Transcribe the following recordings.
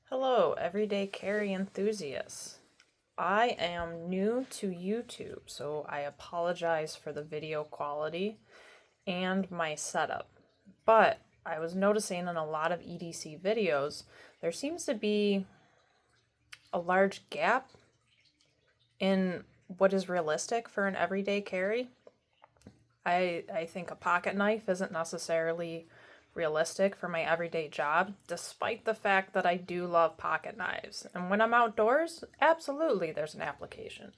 Hello, everyday carry enthusiasts. I am new to YouTube, so I apologize for the video quality and my setup. But I was noticing in a lot of EDC videos, there seems to be a large gap in what is realistic for an everyday carry. I think a pocket knife isn't necessarily realistic for my everyday job, despite the fact that I do love pocket knives. And when I'm outdoors, absolutely there's an application.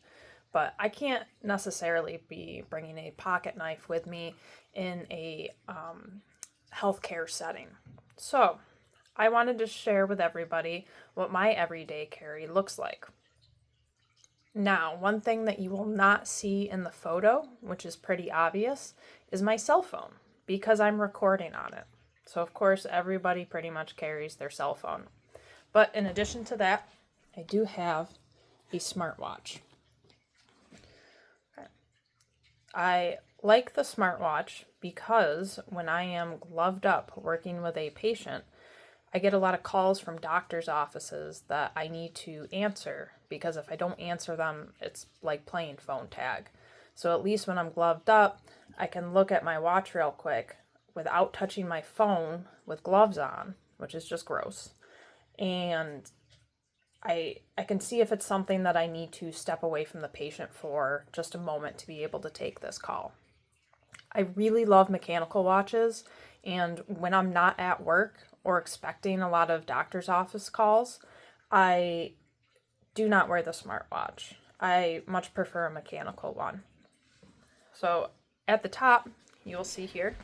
But I can't necessarily be bringing a pocket knife with me in a healthcare setting. So I wanted to share with everybody what my everyday carry looks like. Now, one thing that you will not see in the photo, which is pretty obvious, is my cell phone because I'm recording on it. So of course, everybody pretty much carries their cell phone. But in addition to that, I do have a smartwatch. I like the smartwatch because when I am gloved up working with a patient, I get a lot of calls from doctors' offices that I need to answer because if I don't answer them, it's like playing phone tag. So at least when I'm gloved up, I can look at my watch real quick without touching my phone with gloves on, which is just gross. And I can see if it's something that I need to step away from the patient for just a moment to be able to take this call. I really love mechanical watches, and when I'm not at work or expecting a lot of doctor's office calls, I do not wear the smartwatch. I much prefer a mechanical one. So at the top, you'll see here,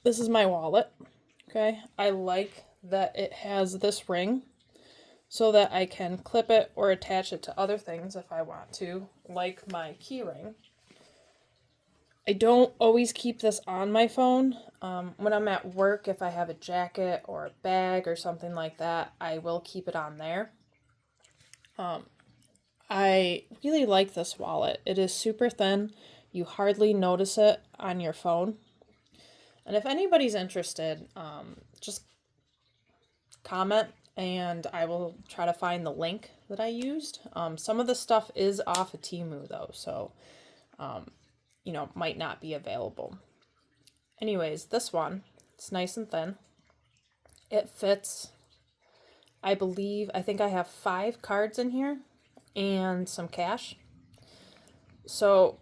this is my wallet. Okay, I like that it has this ring so that I can clip it or attach it to other things if I want to, like my key ring. I don't always keep this on my phone. When I'm at work, if I have a jacket or a bag or something like that, I will keep it on there. I really like this wallet. It is super thin. You hardly notice it on your phone. And if anybody's interested, just comment and I will try to find the link that I used. Some of the stuff is off of Temu though, so might not be available. Anyways, this one, it's nice and thin. It fits, I think I have 5 cards in here and some cash. So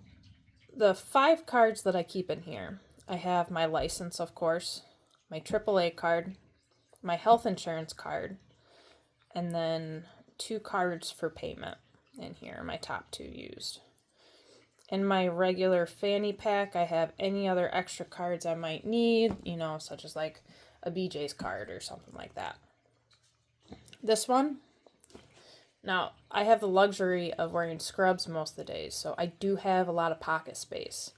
the 5 cards that I keep in here, I have my license, of course, my AAA card, my health insurance card, and then 2 cards for payment in here, my top 2 used. In my regular fanny pack, I have any other extra cards I might need, such as like a BJ's card or something like that. This one, now I have the luxury of wearing scrubs most of the days, so I do have a lot of pocket space.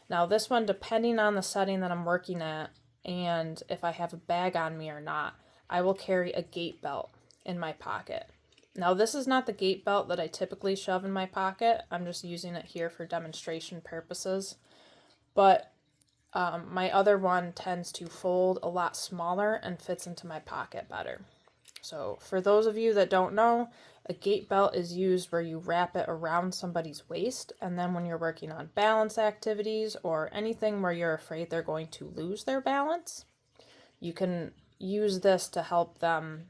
Now this one, depending on the setting that I'm working at and if I have a bag on me or not, I will carry a gait belt in my pocket. Now this is not the gait belt that I typically shove in my pocket. I'm just using it here for demonstration purposes. But my other one tends to fold a lot smaller and fits into my pocket better. So for those of you that don't know, a gait belt is used where you wrap it around somebody's waist, and then when you're working on balance activities or anything where you're afraid they're going to lose their balance, you can use this to help them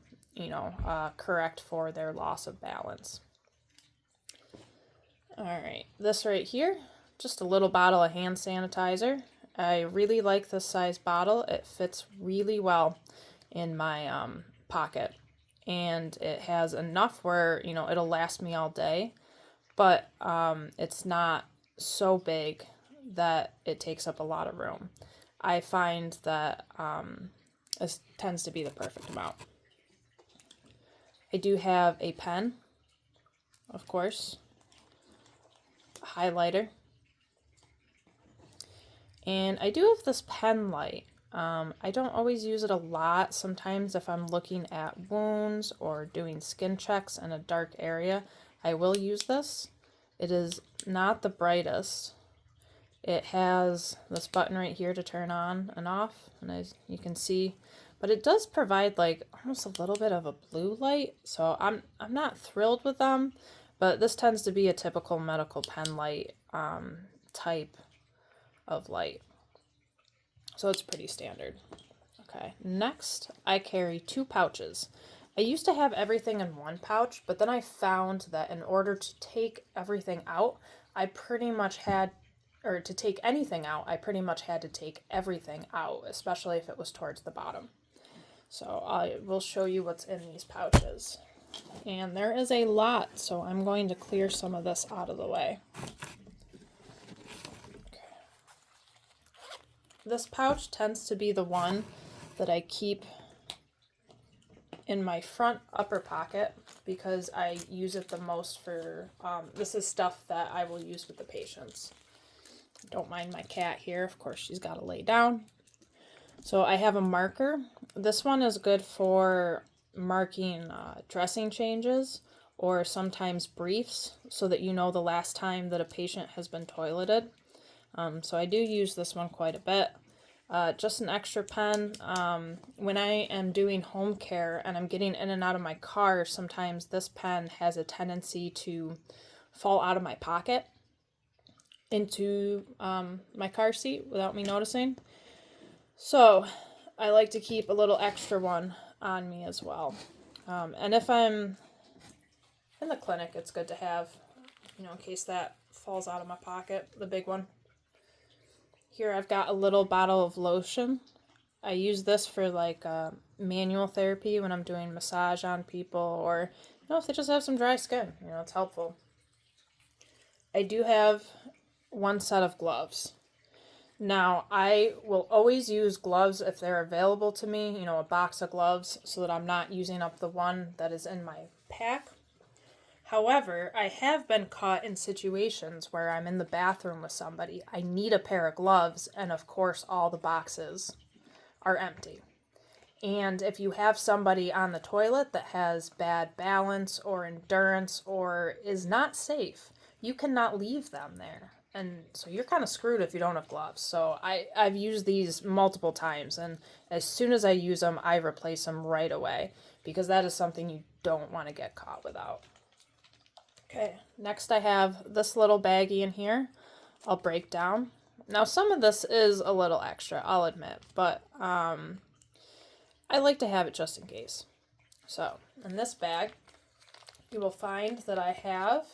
correct for their loss of balance. All right, this right here, just a little bottle of hand sanitizer. I really like this size bottle. It fits really well in my pocket, and it has enough where it'll last me all day, but it's not so big that it takes up a lot of room. I find that this tends to be the perfect amount. I do have a pen, of course, a highlighter, and I do have this pen light. I don't always use it a lot. Sometimes if I'm looking at wounds or doing skin checks in a dark area, I will use this. It is not the brightest. It has this button right here to turn on and off, and as you can see, but it does provide like almost a little bit of a blue light. So I'm not thrilled with them, but this tends to be a typical medical pen light type of light. So it's pretty standard. Okay, next I carry 2 pouches. I used to have everything in one pouch, but then I found that in order to take everything out, I pretty much had, or to take anything out, I pretty much had to take everything out, especially if it was towards the bottom. So I will show you what's in these pouches. And there is a lot, so I'm going to clear some of this out of the way. This pouch tends to be the one that I keep in my front upper pocket because I use it the most for, this is stuff that I will use with the patients. Don't mind my cat here. Of course, she's got to lay down. So I have a marker. This one is good for marking dressing changes or sometimes briefs so that you know the last time that a patient has been toileted. So I do use this one quite a bit. Just an extra pen. When I am doing home care and I'm getting in and out of my car, sometimes this pen has a tendency to fall out of my pocket into my car seat without me noticing. So I like to keep a little extra one on me as well. And if I'm in the clinic, it's good to have, in case that falls out of my pocket, the big one. Here I've got a little bottle of lotion. I use this for like manual therapy when I'm doing massage on people, or if they just have some dry skin, it's helpful. I do have one set of gloves. Now I will always use gloves if they're available to me, a box of gloves, so that I'm not using up the one that is in my pack. However, I have been caught in situations where I'm in the bathroom with somebody. I need a pair of gloves, and of course, all the boxes are empty. And if you have somebody on the toilet that has bad balance or endurance or is not safe, you cannot leave them there. And so you're kind of screwed if you don't have gloves. So I've used these multiple times, and as soon as I use them, I replace them right away because that is something you don't want to get caught without. Okay, next I have this little baggie in here. I'll break down. Now some of this is a little extra, I'll admit, but I like to have it just in case. So in this bag, you will find that I have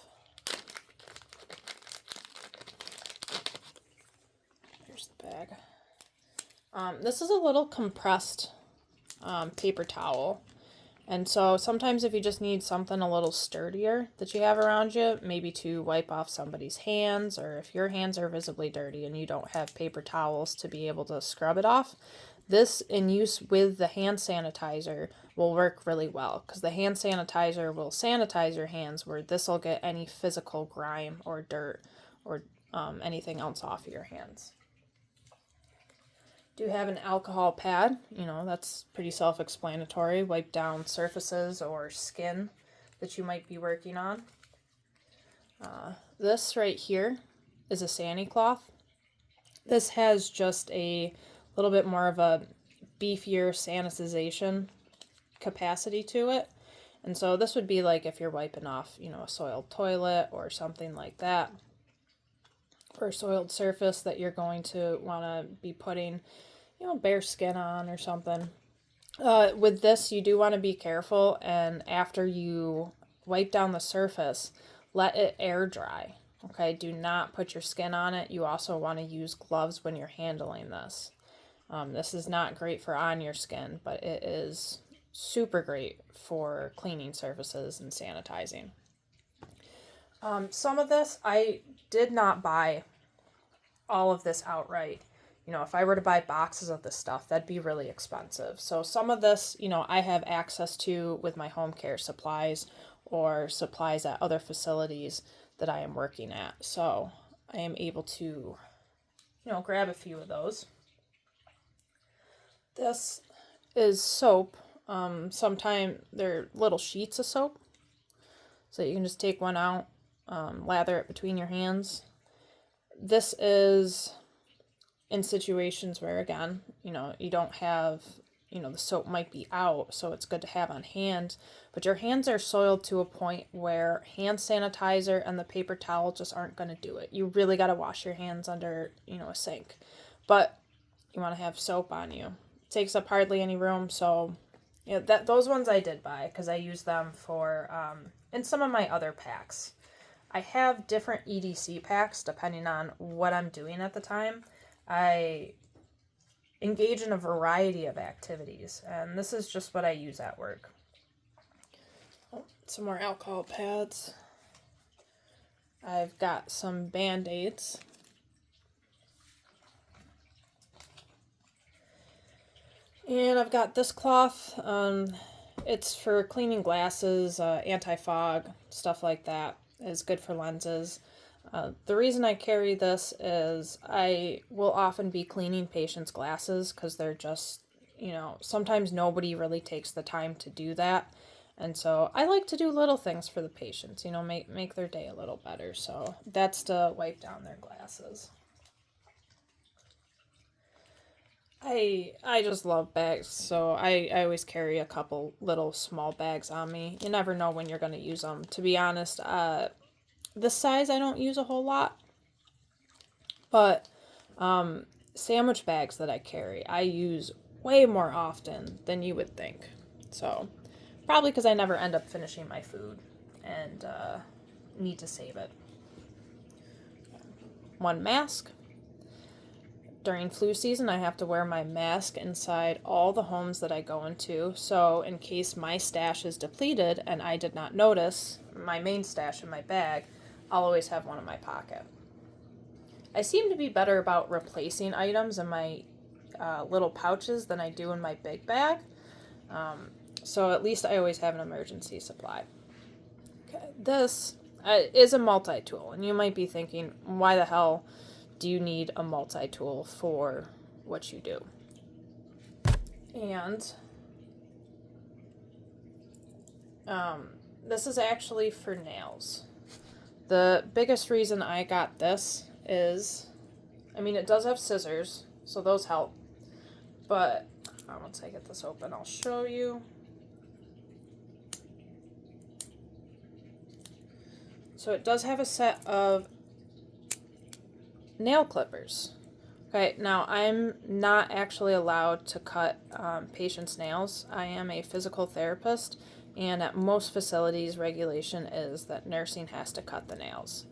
here's the bag. This is a little compressed paper towel. And so sometimes if you just need something a little sturdier that you have around you, maybe to wipe off somebody's hands, or if your hands are visibly dirty and you don't have paper towels to be able to scrub it off, this in use with the hand sanitizer will work really well because the hand sanitizer will sanitize your hands where this will get any physical grime or dirt or anything else off of your hands. Do have an alcohol pad, that's pretty self-explanatory. Wipe down surfaces or skin that you might be working on. This right here is a sani cloth. This has just a little bit more of a beefier sanitization capacity to it. And so this would be like if you're wiping off, a soiled toilet or something like that. For a soiled surface that you're going to want to be putting, bare skin on or something. With this, you do want to be careful, and after you wipe down the surface, let it air dry. Okay, do not put your skin on it. You also want to use gloves when you're handling this. This is not great for on your skin, but it is super great for cleaning surfaces and sanitizing. Some of this, I did not buy all of this outright. If I were to buy boxes of this stuff, that'd be really expensive. So some of this, I have access to with my home care supplies or supplies at other facilities that I am working at. So I am able to, grab a few of those. This is soap. Sometimes they're little sheets of soap. So you can just take one out, lather it between your hands. This is in situations where, again, you don't have the soap might be out, so it's good to have on hand. But your hands are soiled to a point where hand sanitizer and the paper towel just aren't going to do it. You really got to wash your hands under, a sink. But you want to have soap on you. It takes up hardly any room, so those ones I did buy because I use them for in some of my other packs. I have different EDC packs depending on what I'm doing at the time. I engage in a variety of activities, and this is just what I use at work. Oh, some more alcohol pads. I've got some Band-Aids. And I've got this cloth. It's for cleaning glasses, anti-fog, stuff like that. It's good for lenses. The reason I carry this is I will often be cleaning patients' glasses because they're just, sometimes nobody really takes the time to do that. And so I like to do little things for the patients, make their day a little better. So that's to wipe down their glasses. I just love bags, so I always carry a couple little small bags on me. You never know when you're going to use them. To be honest, this size I don't use a whole lot, but sandwich bags that I carry, I use way more often than you would think. So probably because I never end up finishing my food and need to save it. One mask. During flu season, I have to wear my mask inside all the homes that I go into. So in case my stash is depleted and I did not notice my main stash in my bag, I'll always have one in my pocket. I seem to be better about replacing items in my little pouches than I do in my big bag. So at least I always have an emergency supply. Okay, this is a multi-tool, and you might be thinking, why the hell do you need a multi-tool for what you do? And this is actually for nails. The biggest reason I got this is, it does have scissors, so those help. But once I get this open, I'll show you. So it does have a set of nail clippers. Okay, now I'm not actually allowed to cut patients' nails. I am a physical therapist, and at most facilities, regulation is that nursing has to cut the nails.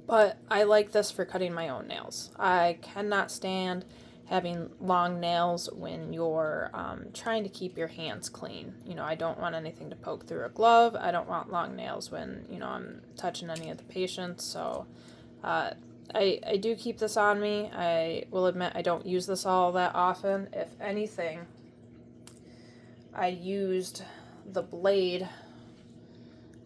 But I like this for cutting my own nails. I cannot stand having long nails when you're trying to keep your hands clean. I don't want anything to poke through a glove. I don't want long nails when, I'm touching any of the patients. So I do keep this on me. I will admit I don't use this all that often. If anything, I used the blade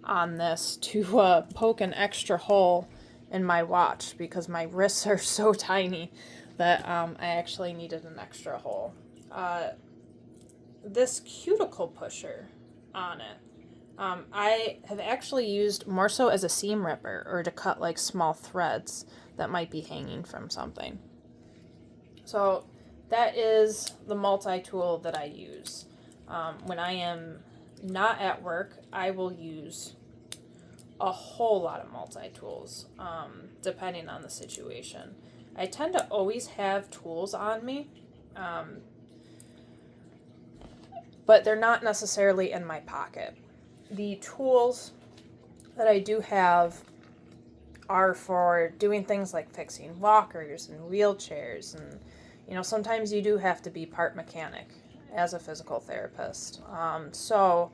on this to poke an extra hole in my watch because my wrists are so tiny that I actually needed an extra hole. This cuticle pusher on it, I have actually used more so as a seam ripper or to cut like small threads that might be hanging from something. So that is the multi-tool that I use. When I am not at work, I will use a whole lot of multi-tools, depending on the situation. I tend to always have tools on me, but they're not necessarily in my pocket. The tools that I do have are for doing things like fixing walkers and wheelchairs, and sometimes you do have to be part mechanic as a physical therapist. So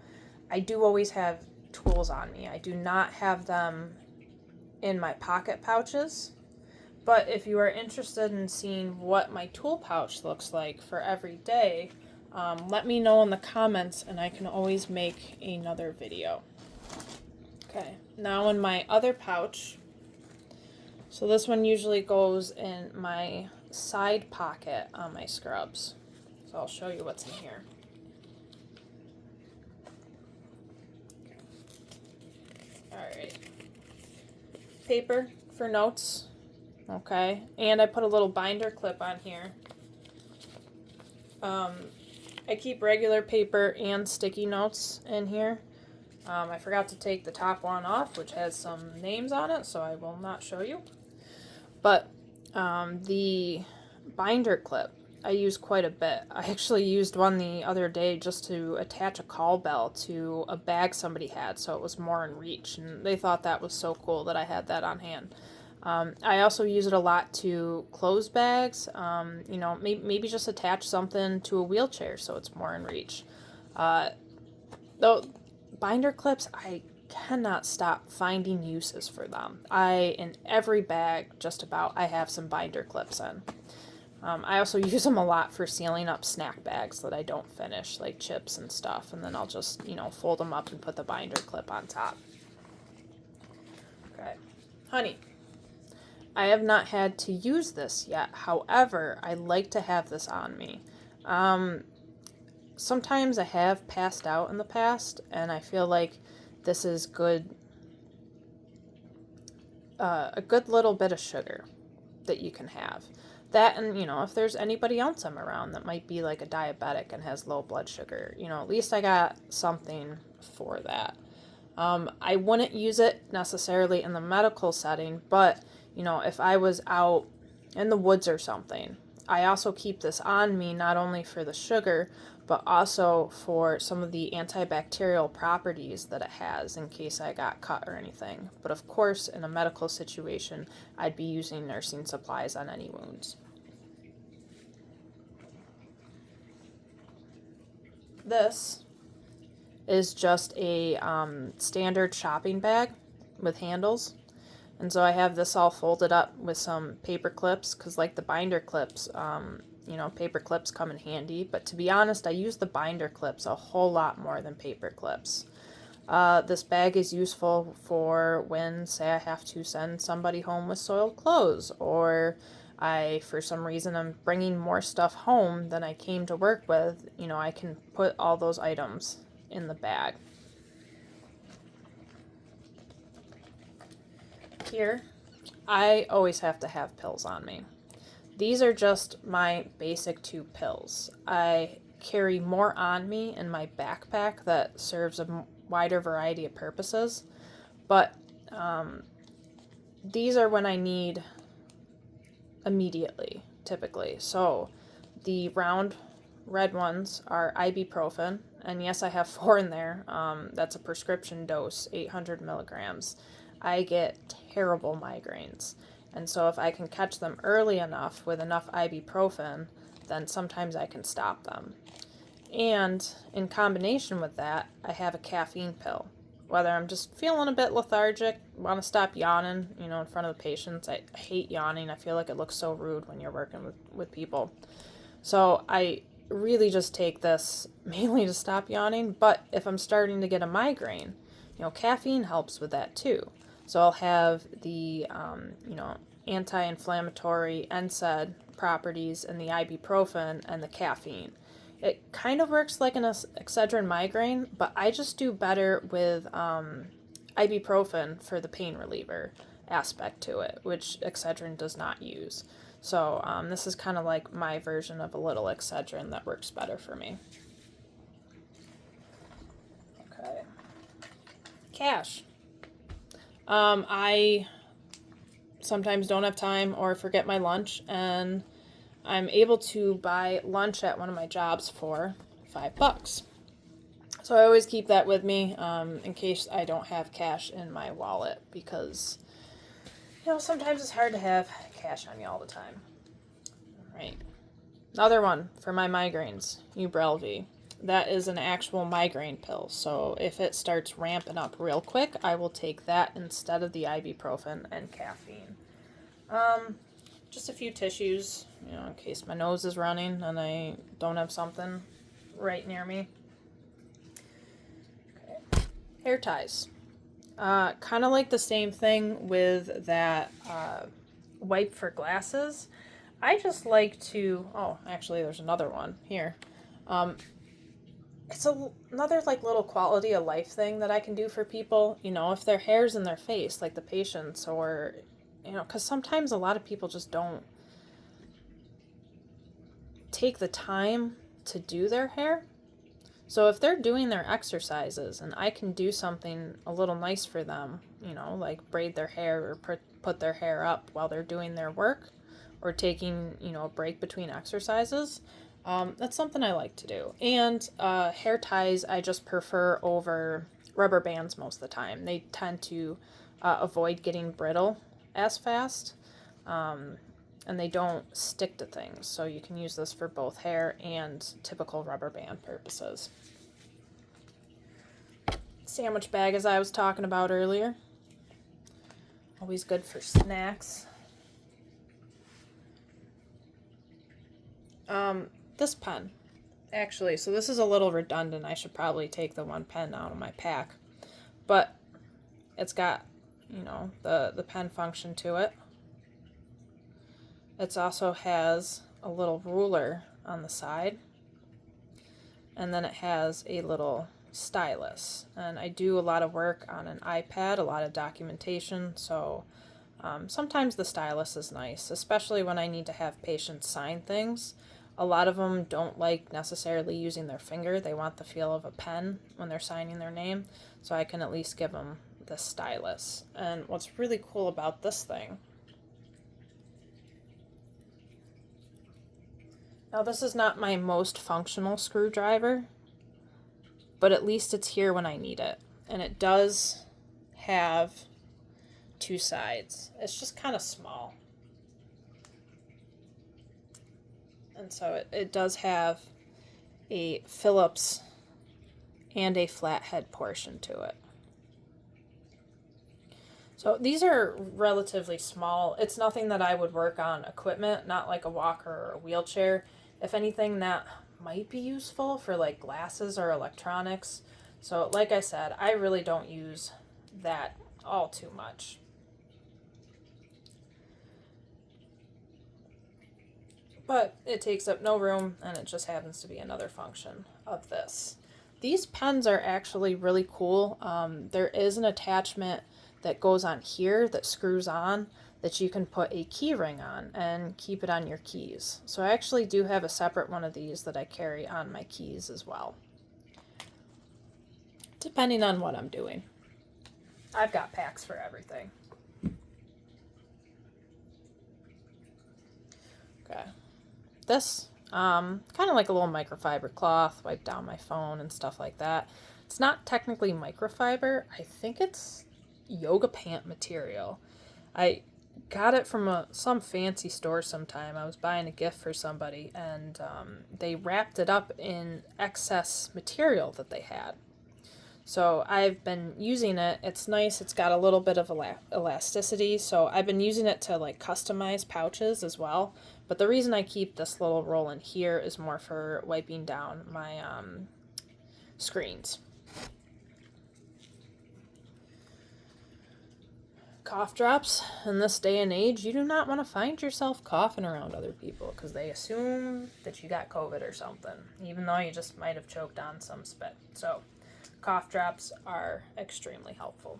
I do always have tools on me. I do not have them in my pocket pouches, but if you are interested in seeing what my tool pouch looks like for every day, let me know in the comments and I can always make another video. Okay, now in my other pouch, so this one usually goes in my side pocket on my scrubs. So I'll show you what's in here. Alright. Paper for notes. Okay. And I put a little binder clip on here I keep regular paper and sticky notes in here. I forgot to take the top one off, which has some names on it, so I will not show you. But the binder clip I use quite a bit. I actually used one the other day just to attach a call bell to a bag somebody had, so it was more in reach, and they thought that was so cool that I had that on hand. I also use it a lot to close bags. Maybe just attach something to a wheelchair so it's more in reach. Though binder clips, I cannot stop finding uses for them. In every bag, just about, I have some binder clips in. I also use them a lot for sealing up snack bags that I don't finish, like chips and stuff, and then I'll just, fold them up and put the binder clip on top. Okay. Honey. I have not had to use this yet. However, I like to have this on me. Sometimes I have passed out in the past, and I feel like this is good, a good little bit of sugar that you can have. That, and if there's anybody else I'm around that might be like a diabetic and has low blood sugar, at least I got something for that. I wouldn't use it necessarily in the medical setting, but if I was out in the woods or something, I also keep this on me not only for the sugar, but also for some of the antibacterial properties that it has in case I got cut or anything. But of course, in a medical situation, I'd be using nursing supplies on any wounds. This is just a standard shopping bag with handles. And so I have this all folded up with some paper clips, because like the binder clips, paper clips come in handy. But to be honest, I use the binder clips a whole lot more than paper clips. This bag is useful for when, say, I have to send somebody home with soiled clothes, or for some reason, I'm bringing more stuff home than I came to work with. I can put all those items in the bag. Here, I always have to have pills on me. These are just my basic 2 pills. I carry more on me in my backpack that serves a wider variety of purposes, but these are when I need immediately, typically. So the round red ones are ibuprofen, and yes, I have 4 in there. That's a prescription dose, 800 milligrams. I get terrible migraines, and so if I can catch them early enough with enough ibuprofen, then sometimes I can stop them. And in combination with that, I have a caffeine pill. Whether I'm just feeling a bit lethargic, want to stop yawning, in front of the patients. I hate yawning. I feel like it looks so rude when you're working with people. So I really just take this mainly to stop yawning. But if I'm starting to get a migraine, caffeine helps with that too. So I'll have the, anti-inflammatory NSAID properties and the ibuprofen and the caffeine. It kind of works like an Excedrin migraine, but I just do better with ibuprofen for the pain reliever aspect to it, which Excedrin does not use. So this is kind of like my version of a little Excedrin that works better for me. Okay. Cash. I sometimes don't have time or forget my lunch, and I'm able to buy lunch at one of my jobs for $5. So I always keep that with me in case I don't have cash in my wallet, because sometimes it's hard to have cash on you all the time. All right. Another one for my migraines, Ubrelvy. That is an actual migraine pill, so if it starts ramping up real quick, I will take that instead of the ibuprofen and caffeine. Just a few tissues, in case my nose is running and I don't have something right near me. Okay. Hair ties. Kind of like the same thing with that wipe for glasses. I just like to, actually there's another one here. It's another little quality of life thing that I can do for people, if their hair's in their face, like the patients, or, because sometimes a lot of people just don't take the time to do their hair. So if they're doing their exercises and I can do something a little nice for them, like braid their hair or put their hair up while they're doing their work or taking, a break between exercises, that's something I like to do. And hair ties I just prefer over rubber bands most of the time. They tend to avoid getting brittle as fast. And they don't stick to things, so you can use this for both hair and typical rubber band purposes. Sandwich bag, as I was talking about earlier, always good for snacks. This pen, actually, so this is a little redundant. I should probably take the one pen out of my pack, but it's got, the pen function to it. It also has a little ruler on the side, and then it has a little stylus. And I do a lot of work on an iPad, a lot of documentation, so sometimes the stylus is nice, especially when I need to have patients sign things. A lot of them don't like necessarily using their finger. They want the feel of a pen when they're signing their name, so I can at least give them the stylus. And what's really cool about this thing, now this is not my most functional screwdriver, but at least it's here when I need it. And it does have two sides. It's just kind of small. And so it does have a Phillips and a flathead portion to it. So these are relatively small. It's nothing that I would work on equipment, not like a walker or a wheelchair. If anything, that might be useful for like glasses or electronics. So like I said, I really don't use that all too much. But it takes up no room, and it just happens to be another function of this. These pens are actually really cool. There is an attachment that goes on here that screws on that you can put a key ring on and keep it on your keys. So I actually do have a separate one of these that I carry on my keys as well, depending on what I'm doing. I've got packs for everything. Okay. This, kind of like a little microfiber cloth, wipe down my phone and stuff like that. It's not technically microfiber. I think it's yoga pant material. I got it from some fancy store sometime. I was buying a gift for somebody, and they wrapped it up in excess material that they had. So I've been using it. It's nice. It's got a little bit of elasticity. So I've been using it to like customize pouches as well. But the reason I keep this little roll in here is more for wiping down my screens. Cough drops. In this day and age, you do not want to find yourself coughing around other people because they assume that you got COVID or something, even though you just might have choked on some spit. So cough drops are extremely helpful.